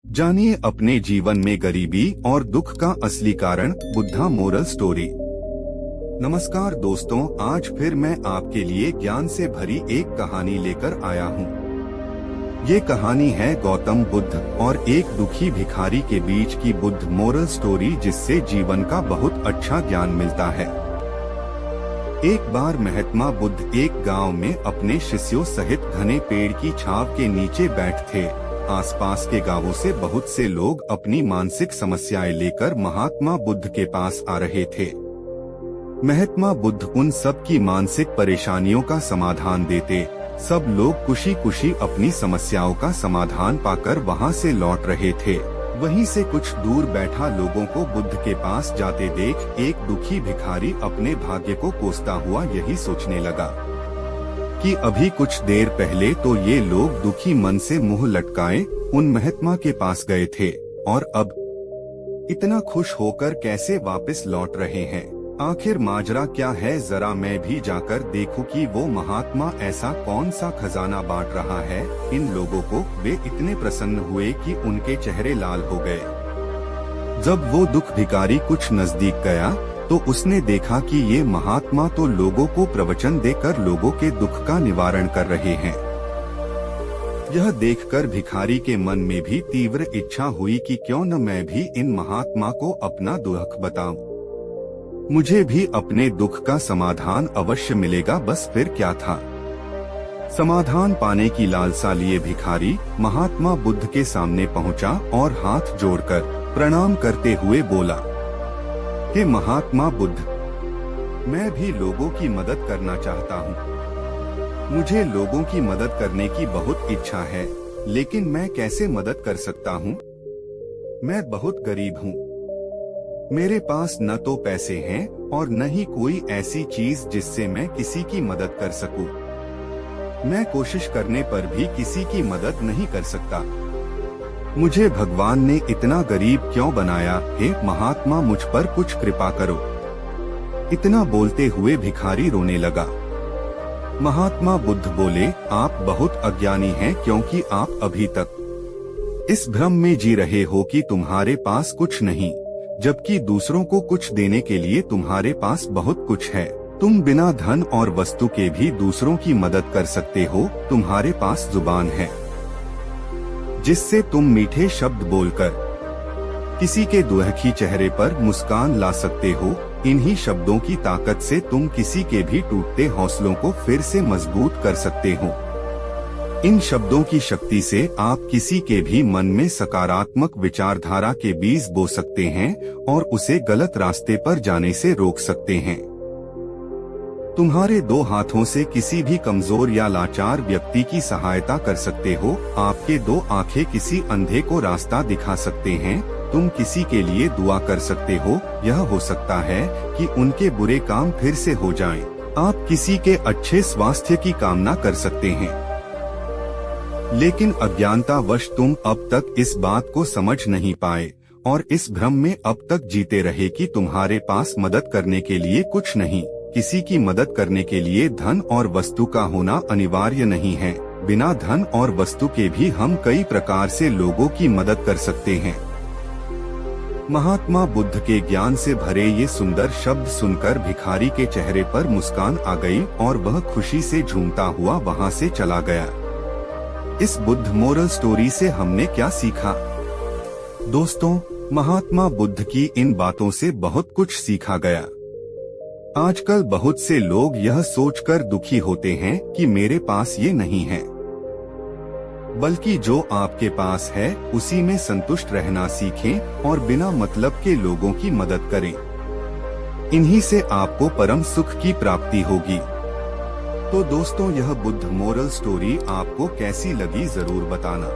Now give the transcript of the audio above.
जानिए अपने जीवन में गरीबी और दुख का असली कारण। Buddha moral story. नमस्कार दोस्तों, आज फिर मैं आपके लिए ज्ञान से भरी एक कहानी लेकर आया हूँ। ये कहानी है गौतम बुद्ध और एक दुखी भिखारी के बीच की बुद्ध मोरल स्टोरी, जिससे जीवन का बहुत अच्छा ज्ञान मिलता है। एक बार महात्मा बुद्ध एक गांव में अपने शिष्यों सहित घने पेड़ की छांव के नीचे बैठे थे। आसपास के गांवों से बहुत से लोग अपनी मानसिक समस्याएं लेकर महात्मा बुद्ध के पास आ रहे थे। महात्मा बुद्ध उन सब की मानसिक परेशानियों का समाधान देते। सब लोग खुशी खुशी अपनी समस्याओं का समाधान पाकर वहां से लौट रहे थे। वहीं से कुछ दूर बैठा लोगों को बुद्ध के पास जाते देख एक दुखी भिखारी अपने भाग्य को कोसता हुआ यही सोचने लगा कि अभी कुछ देर पहले तो ये लोग दुखी मन से मुंह लटकाए उन महात्मा के पास गए थे, और अब इतना खुश होकर कैसे वापस लौट रहे हैं। आखिर माजरा क्या है, जरा मैं भी जाकर देखूं कि वो महात्मा ऐसा कौन सा खजाना बांट रहा है इन लोगों को। वे इतने प्रसन्न हुए कि उनके चेहरे लाल हो गए। जब वो दुख भिखारी कुछ नजदीक गया तो उसने देखा कि ये महात्मा तो लोगों को प्रवचन देकर लोगों के दुख का निवारण कर रहे हैं। यह देखकर भिखारी के मन में भी तीव्र इच्छा हुई कि क्यों न मैं भी इन महात्मा को अपना दुख बताऊं। मुझे भी अपने दुख का समाधान अवश्य मिलेगा। बस फिर क्या था। समाधान पाने की लालसा लिए भिखारी महात्मा बुद्ध के सामने पहुंचा और हाथ जोड़कर प्रणाम करते हुए बोला, हे महात्मा बुद्ध, मैं भी लोगों की मदद करना चाहता हूँ। मुझे लोगों की मदद करने की बहुत इच्छा है, लेकिन मैं कैसे मदद कर सकता हूँ? मैं बहुत गरीब हूँ। मेरे पास न तो पैसे हैं और न ही कोई ऐसी चीज जिससे मैं किसी की मदद कर सकूं। मैं कोशिश करने पर भी किसी की मदद नहीं कर सकता। मुझे भगवान ने इतना गरीब क्यों बनाया? हे महात्मा, मुझ पर कुछ कृपा करो। इतना बोलते हुए भिखारी रोने लगा। महात्मा बुद्ध बोले, आप बहुत अज्ञानी हैं, क्योंकि आप अभी तक इस भ्रम में जी रहे हो कि तुम्हारे पास कुछ नहीं, जबकि दूसरों को कुछ देने के लिए तुम्हारे पास बहुत कुछ है। तुम बिना धन और वस्तु के भी दूसरों की मदद कर सकते हो। तुम्हारे पास जुबान है जिससे तुम मीठे शब्द बोलकर किसी के दुखी चेहरे पर मुस्कान ला सकते हो। इन्हीं शब्दों की ताकत से तुम किसी के भी टूटते हौसलों को फिर से मजबूत कर सकते हो। इन शब्दों की शक्ति से आप किसी के भी मन में सकारात्मक विचारधारा के बीज बो सकते हैं और उसे गलत रास्ते पर जाने से रोक सकते हैं। तुम्हारे दो हाथों से किसी भी कमजोर या लाचार व्यक्ति की सहायता कर सकते हो। आपके दो आंखें किसी अंधे को रास्ता दिखा सकते हैं। तुम किसी के लिए दुआ कर सकते हो। यह हो सकता है कि उनके बुरे काम फिर से हो जाएं। आप किसी के अच्छे स्वास्थ्य की कामना कर सकते हैं। लेकिन अज्ञानतावश तुम अब तक इस बात को समझ नहीं पाए और इस भ्रम में अब तक जीते रहे कि तुम्हारे पास मदद करने के लिए कुछ नहीं। किसी की मदद करने के लिए धन और वस्तु का होना अनिवार्य नहीं है। बिना धन और वस्तु के भी हम कई प्रकार से लोगों की मदद कर सकते हैं। महात्मा बुद्ध के ज्ञान से भरे ये सुंदर शब्द सुनकर भिखारी के चेहरे पर मुस्कान आ गई और वह खुशी से झूमता हुआ वहां से चला गया। इस बुद्ध मोरल स्टोरी से हमने क्या सीखा? दोस्तों, महात्मा बुद्ध की इन बातों से बहुत कुछ सीखा गया। आजकल बहुत से लोग यह सोचकर दुखी होते हैं कि मेरे पास ये नहीं है, बल्कि जो आपके पास है उसी में संतुष्ट रहना सीखें और बिना मतलब के लोगों की मदद करें। इन्हीं से आपको परम सुख की प्राप्ति होगी। तो दोस्तों, यह बुद्ध मोरल स्टोरी आपको कैसी लगी जरूर बताना।